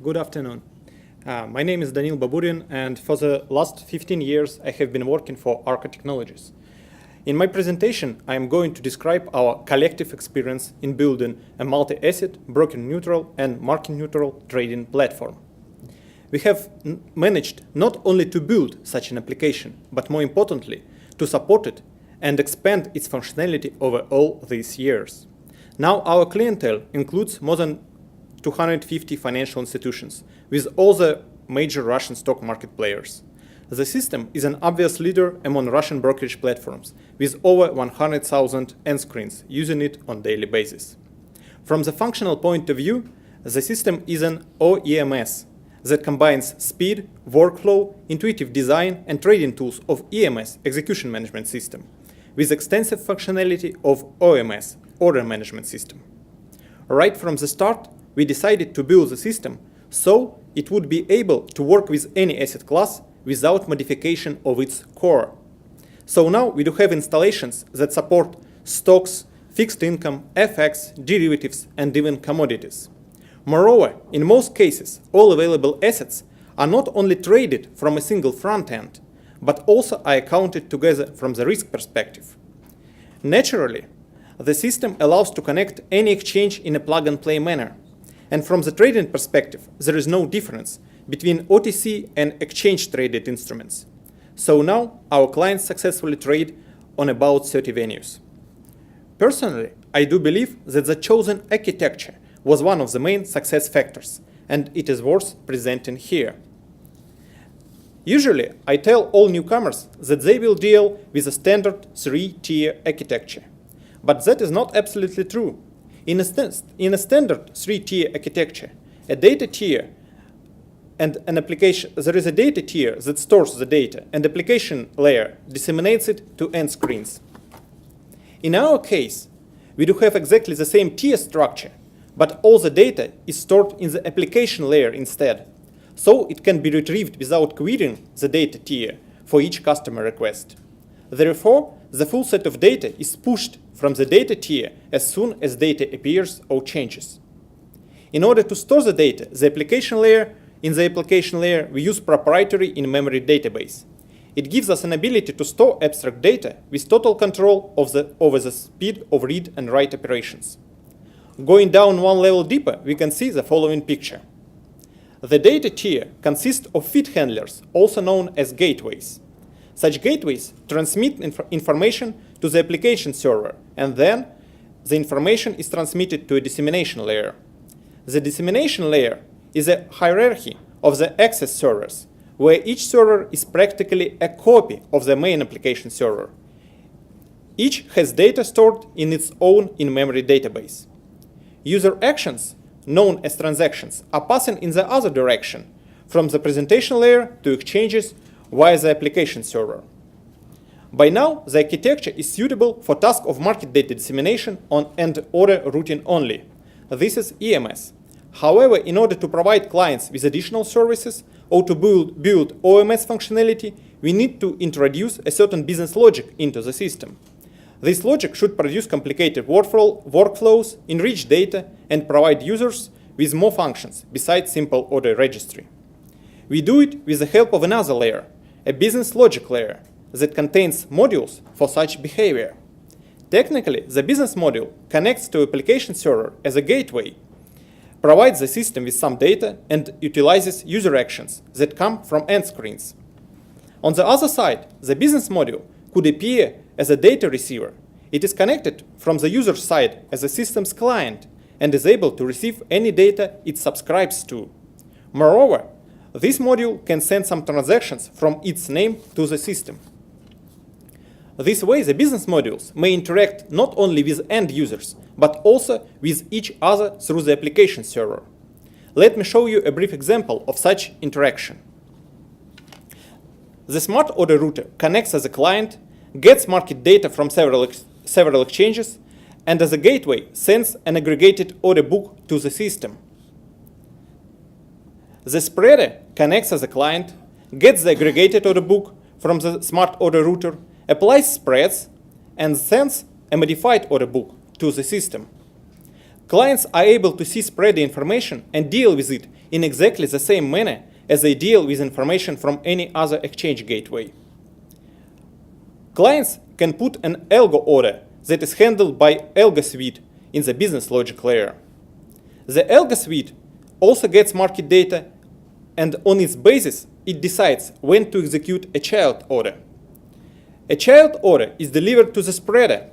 Good afternoon. My name is Danil Baburin, and for the last 15 years, I have been working for ARQA Technologies. In my presentation, I am going to describe our collective experience in building a multi-asset, broker-neutral, and market-neutral trading platform. We have managed not only to build such an application, but more importantly, to support it and expand its functionality over all these years. Now our clientele includes more than 250 financial institutions, with all the major Russian stock market players. The system is an obvious leader among Russian brokerage platforms, with over 100,000 end screens using it on a daily basis. From the functional point of view, the system is an OEMS that combines speed, workflow, intuitive design, and trading tools of EMS, execution management system, with extensive functionality of OMS, order management system. Right from the start, we decided to build the system so it would be able to work with any asset class without modification of its core. So now we do have installations that support stocks, fixed income, FX, derivatives, and even commodities. Moreover, in most cases, all available assets are not only traded from a single front end, but also are accounted together from the risk perspective. Naturally, the system allows to connect any exchange in a plug-and-play manner. And from the trading perspective, there is no difference between OTC and exchange-traded instruments. So now our clients successfully trade on about 30 venues. Personally, I do believe that the chosen architecture was one of the main success factors, and it is worth presenting here. Usually, I tell all newcomers that they will deal with a standard 3-tier architecture. But that is not absolutely true. In a standard 3-tier architecture, a data tier and an application, there is a data tier that stores the data, and application layer disseminates it to end screens. In our case, we do have exactly the same tier structure, but all the data is stored in the application layer instead, so it can be retrieved without querying the data tier for each customer request. Therefore, the full set of data is pushed from the data tier as soon as data appears or changes. In order to store the data, in the application layer, we use proprietary in-memory database. It gives us an ability to store abstract data with total control over the speed of read and write operations. Going down one level deeper, we can see the following picture. The data tier consists of feed handlers, also known as gateways. Such gateways transmit information to the application server, and then the information is transmitted to a dissemination layer. The dissemination layer is a hierarchy of the access servers, where each server is practically a copy of the main application server. Each has data stored in its own in-memory database. User actions, known as transactions, are passing in the other direction, from the presentation layer to exchanges via the application server. By now, the architecture is suitable for task of market data dissemination and order routing only. This is EMS. However, in order to provide clients with additional services or to build OMS functionality, we need to introduce a certain business logic into the system. This logic should produce complicated workflows, enrich data, and provide users with more functions besides simple order registry. We do it with the help of another layer, a business logic layer, that contains modules for such behavior. Technically, the business module connects to application server as a gateway, provides the system with some data, and utilizes user actions that come from end screens. On the other side, the business module could appear as a data receiver. It is connected from the user side as a system's client and is able to receive any data it subscribes to. Moreover, this module can send some transactions from its name to the system. This way, the business modules may interact not only with end users, but also with each other through the application server. Let me show you a brief example of such interaction. The smart order router connects as a client, gets market data from several exchanges, and as a gateway sends an aggregated order book to the system. The spreader connects as a client, gets the aggregated order book from the smart order router, applies spreads, and sends a modified order book to the system. Clients are able to see spreader information and deal with it in exactly the same manner as they deal with information from any other exchange gateway. Clients can put an algo order that is handled by algo suite in the business logic layer. The algo suite also gets market data, and on its basis, it decides when to execute a child order. A child order is delivered to the spreader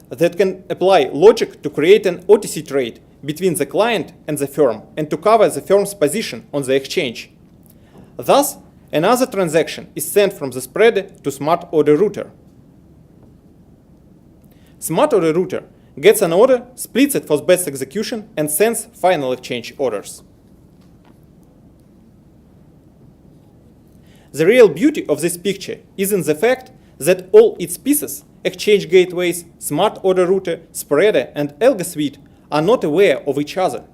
that can apply logic to create an OTC trade between the client and the firm and to cover the firm's position on the exchange. Thus, another transaction is sent from the spreader to smart order router. Smart order router gets an order, splits it for best execution, and sends final exchange orders. The real beauty of this picture is in the fact that all its pieces, exchange gateways, smart order router, spreader, and algo suite, are not aware of each other.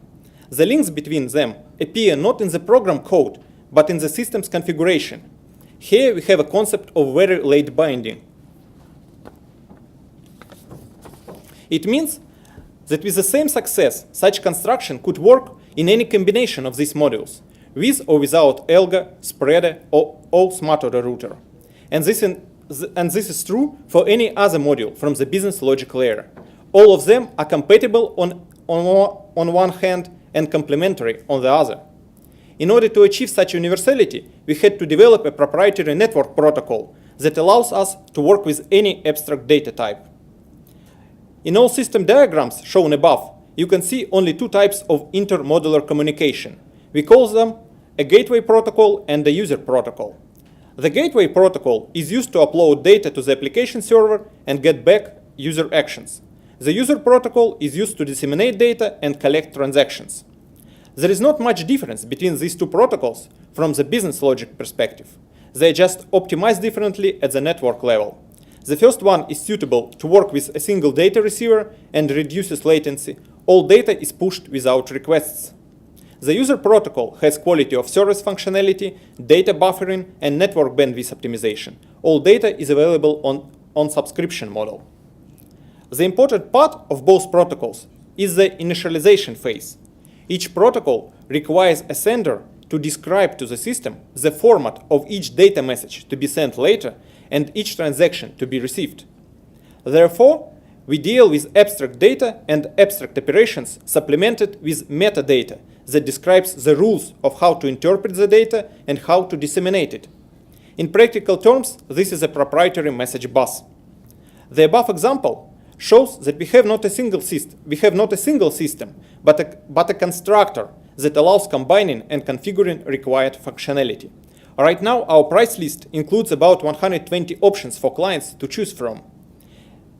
The links between them appear not in the program code, but in the system's configuration. Here we have a concept of very late binding. It means that with the same success, such construction could work in any combination of these modules, with or without algo, spreader, or smart order router. And this is true for any other module from the business logic layer. All of them are compatible on one hand and complementary on the other. In order to achieve such universality, we had to develop a proprietary network protocol that allows us to work with any abstract data type. In all system diagrams shown above, you can see only two types of intermodular communication. We call them a gateway protocol and a user protocol. The gateway protocol is used to upload data to the application server and get back user actions. The user protocol is used to disseminate data and collect transactions. There is not much difference between these two protocols from the business logic perspective. They are just optimized differently at the network level. The first one is suitable to work with a single data receiver and reduces latency. All data is pushed without requests. The user protocol has quality of service functionality, data buffering, and network bandwidth optimization. All data is available on subscription model. The important part of both protocols is the initialization phase. Each protocol requires a sender to describe to the system the format of each data message to be sent later and each transaction to be received. Therefore, we deal with abstract data and abstract operations supplemented with metadata that describes the rules of how to interpret the data and how to disseminate it. In practical terms, this is a proprietary message bus. The above example shows that we have not a single system, but a constructor that allows combining and configuring required functionality. Right now, our price list includes about 120 options for clients to choose from.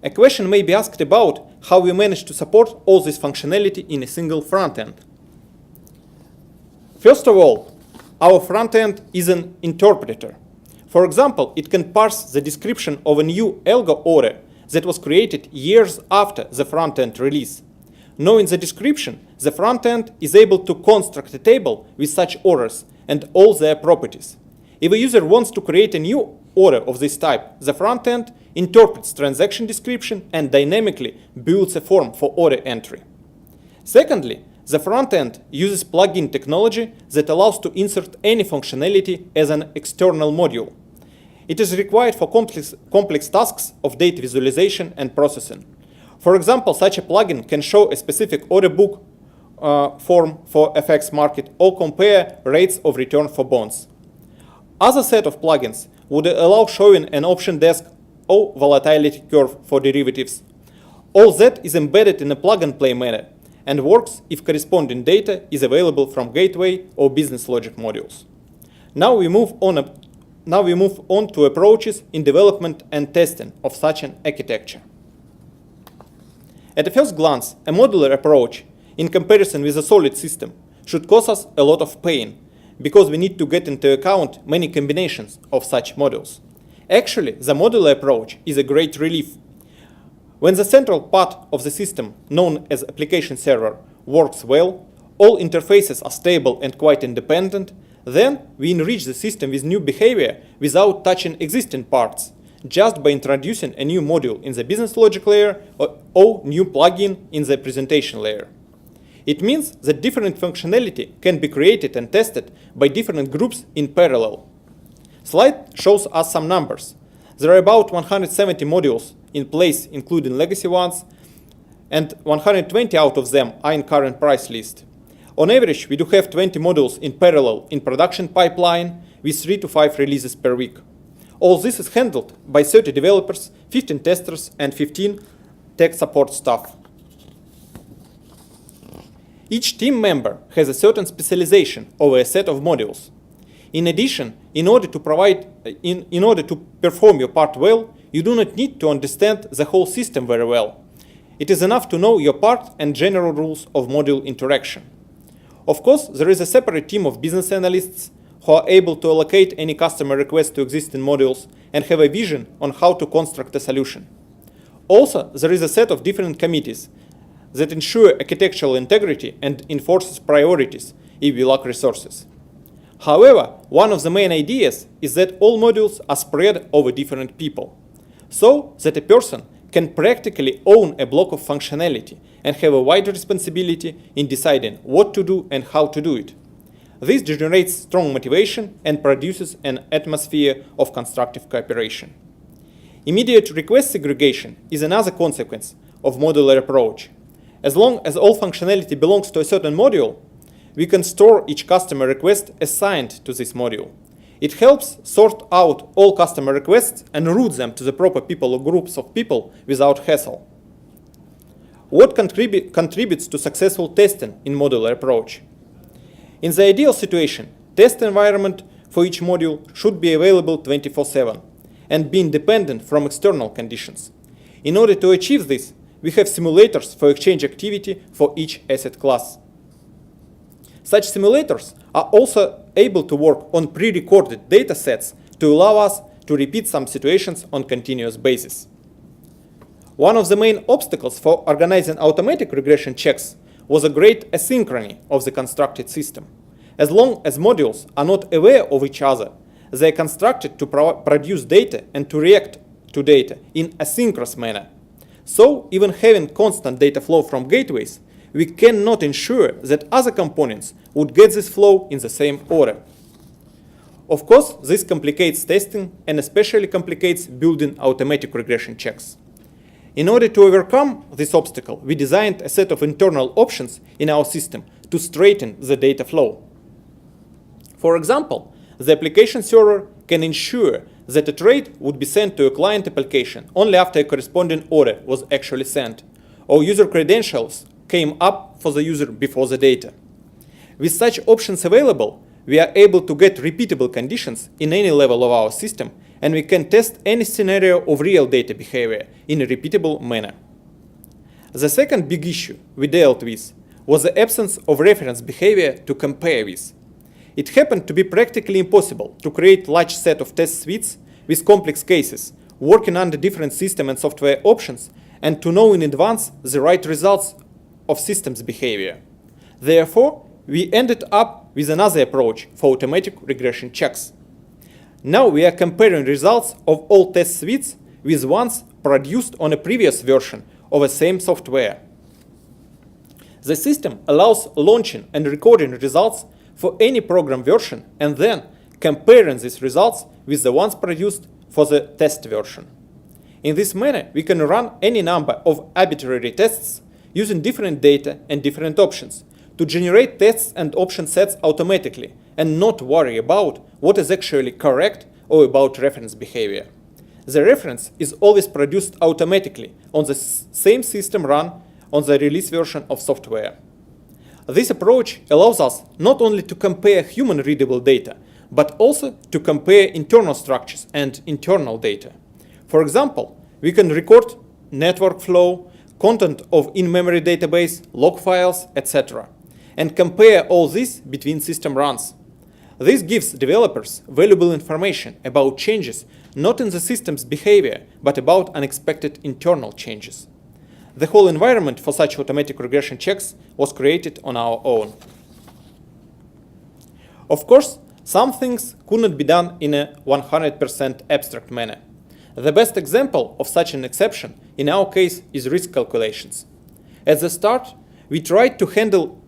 A question may be asked about how we manage to support all this functionality in a single front end. First of all, our front end is an interpreter. For example, it can parse the description of a new algo order that was created years after the front-end release. Knowing the description, the front-end is able to construct a table with such orders and all their properties. If a user wants to create a new order of this type, the front-end interprets transaction description and dynamically builds a form for order entry. Secondly, the front-end uses plugin technology that allows to insert any functionality as an external module. It is required for complex tasks of data visualization and processing. For example, such a plugin can show a specific order book form for FX market or compare rates of return for bonds. Other set of plugins would allow showing an option desk or volatility curve for derivatives. All that is embedded in a plug-and-play manner and works if corresponding data is available from gateway or business logic modules. Now we move on to approaches in development and testing of such an architecture. At a first glance, a modular approach, in comparison with a solid system, should cause us a lot of pain, because we need to get into account many combinations of such modules. Actually, the modular approach is a great relief. When the central part of the system, known as application server, works well, all interfaces are stable and quite independent, then we enrich the system with new behavior without touching existing parts, just by introducing a new module in the business logic layer or new plugin in the presentation layer. It means that different functionality can be created and tested by different groups in parallel. Slide shows us some numbers. There are about 170 modules in place, including legacy ones, and 120 out of them are in current price list. On average, we do have 20 modules in parallel in production pipeline with 3 to 5 releases per week. All this is handled by 30 developers, 15 testers, and 15 tech support staff. Each team member has a certain specialization over a set of modules. In addition, in order to perform your part well, you do not need to understand the whole system very well. It is enough to know your part and general rules of module interaction. Of course, there is a separate team of business analysts who are able to allocate any customer request to existing modules and have a vision on how to construct a solution. Also, there is a set of different committees that ensure architectural integrity and enforces priorities if we lack resources. However, one of the main ideas is that all modules are spread over different people, so that a person can practically own a block of functionality and have a wide responsibility in deciding what to do and how to do it. This generates strong motivation and produces an atmosphere of constructive cooperation. Immediate request segregation is another consequence of modular approach. As long as all functionality belongs to a certain module, we can store each customer request assigned to this module. It helps sort out all customer requests and route them to the proper people or groups of people without hassle. What contributes to successful testing in modular approach? In the ideal situation, test environment for each module should be available 24/7 and be independent from external conditions. In order to achieve this, we have simulators for exchange activity for each asset class. Such simulators are also able to work on pre-recorded data sets to allow us to repeat some situations on continuous basis. One of the main obstacles for organizing automatic regression checks was a great asynchrony of the constructed system. As long as modules are not aware of each other, they are constructed to produce data and to react to data in asynchronous manner. So, even having constant data flow from gateways, we cannot ensure that other components would get this flow in the same order. Of course, this complicates testing and especially complicates building automatic regression checks. In order to overcome this obstacle, we designed a set of internal options in our system to straighten the data flow. For example, the application server can ensure that a trade would be sent to a client application only after a corresponding order was actually sent, or user credentials came up for the user before the data. With such options available, we are able to get repeatable conditions in any level of our system, and we can test any scenario of real data behavior in a repeatable manner. The second big issue we dealt with was the absence of reference behavior to compare with. It happened to be practically impossible to create large set of test suites with complex cases, working under different system and software options, and to know in advance the right results of systems behavior. Therefore, we ended up with another approach for automatic regression checks. Now we are comparing results of all test suites with ones produced on a previous version of the same software. The system allows launching and recording results for any program version and then comparing these results with the ones produced for the test version. In this manner, we can run any number of arbitrary tests using different data and different options to generate tests and option sets automatically and not worry about what is actually correct or about reference behavior. The reference is always produced automatically on the same system run on the release version of software. This approach allows us not only to compare human-readable data, but also to compare internal structures and internal data. For example, we can record network flow, content of in-memory database, log files, etc., and compare all this between system runs. This gives developers valuable information about changes not in the system's behavior, but about unexpected internal changes. The whole environment for such automatic regression checks was created on our own. Of course, some things could not be done in a 100% abstract manner. The best example of such an exception in our case is risk calculations. At the start, we tried to handle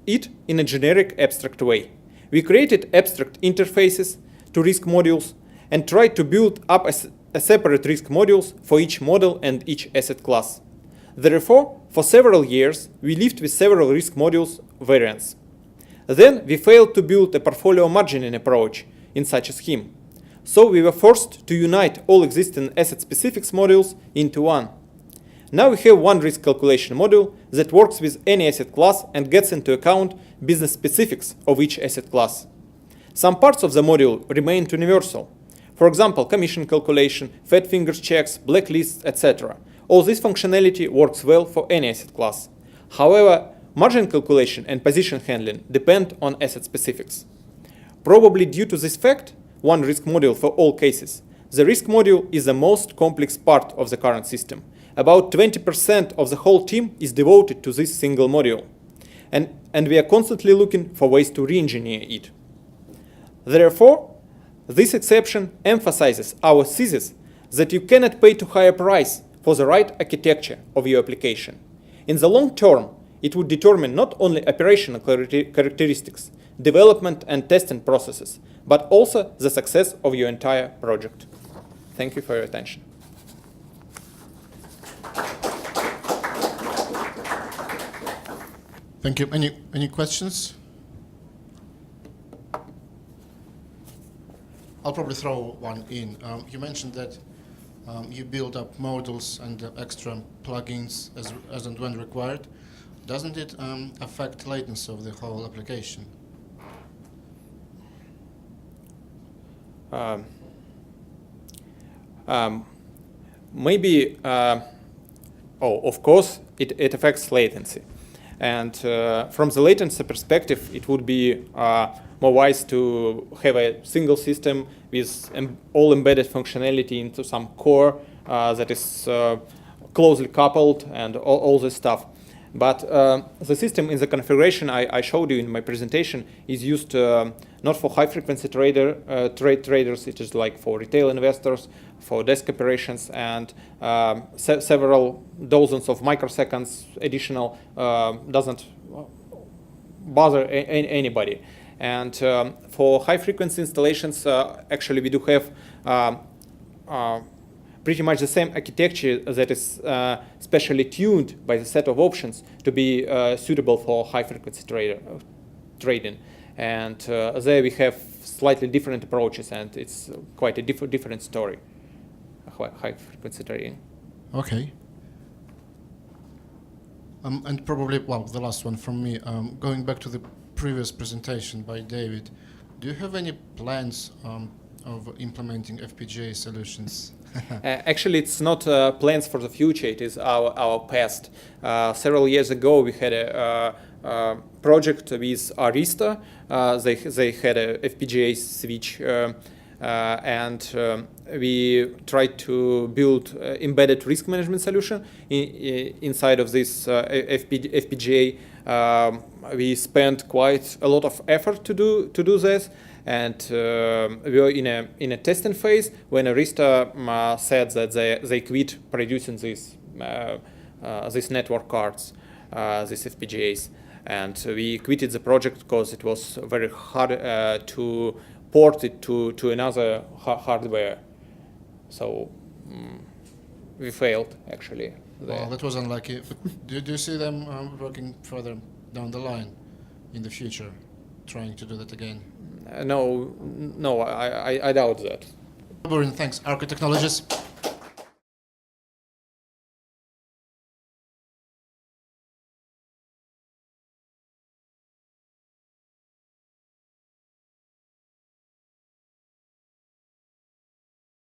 it in a generic abstract way. We created abstract interfaces to risk modules and tried to build up a separate risk modules for each model and each asset class. Therefore, for several years, we lived with several risk modules variants. Then we failed to build a portfolio margining approach in such a scheme. So we were forced to unite all existing asset-specific modules into one. Now we have one risk calculation module that works with any asset class and gets into account business specifics of each asset class. Some parts of the module remain universal. For example, commission calculation, fat fingers checks, blacklists, etc. All this functionality works well for any asset class. However, margin calculation and position handling depend on asset specifics. Probably due to this fact, one risk module for all cases, the risk module is the most complex part of the current system. About 20% of the whole team is devoted to this single module. And we are constantly looking for ways to re-engineer it. Therefore, this exception emphasizes our thesis that you cannot pay too high a price for the right architecture of your application. In the long term, it would determine not only operational characteristics, development and testing processes, but also the success of your entire project. Thank you for your attention. Thank you. Any questions? I'll probably throw one in. You mentioned that you build up modules and extra plugins as and when required. Doesn't it affect latency of the whole application? Maybe, of course, it affects latency. And from the latency perspective, it would be more wise to have a single system with all embedded functionality into some core that is closely coupled and all this stuff. But the system in the configuration I showed you in my presentation is used not for high-frequency traders. It is like for retail investors, for desk operations, and several dozens of microseconds additional doesn't bother anybody. And for high-frequency installations, actually we do have pretty much the same architecture that is specially tuned by the set of options to be suitable for high-frequency trading. And there we have slightly different approaches, and it's quite a different story, high-frequency trading. Okay. And probably, well, the last one from me, going back to the previous presentation by David, do you have any plans of implementing FPGA solutions? Actually, it's not plans for the future, it is our past. Several years ago, we had a project with Arista. They had a FPGA switch, and we tried to build embedded risk management solution inside of this FPGA. We spent quite a lot of effort to do this. And we were in a testing phase when Arista said that they quit producing these network cards, these FPGAs, and we quitted the project because it was very hard to port it to another hardware. So we failed actually. Well, that was unlucky. But do you see them working further down the line in the future, trying to do that again? No, I doubt that. Baburin, thanks. ARQA Technologies.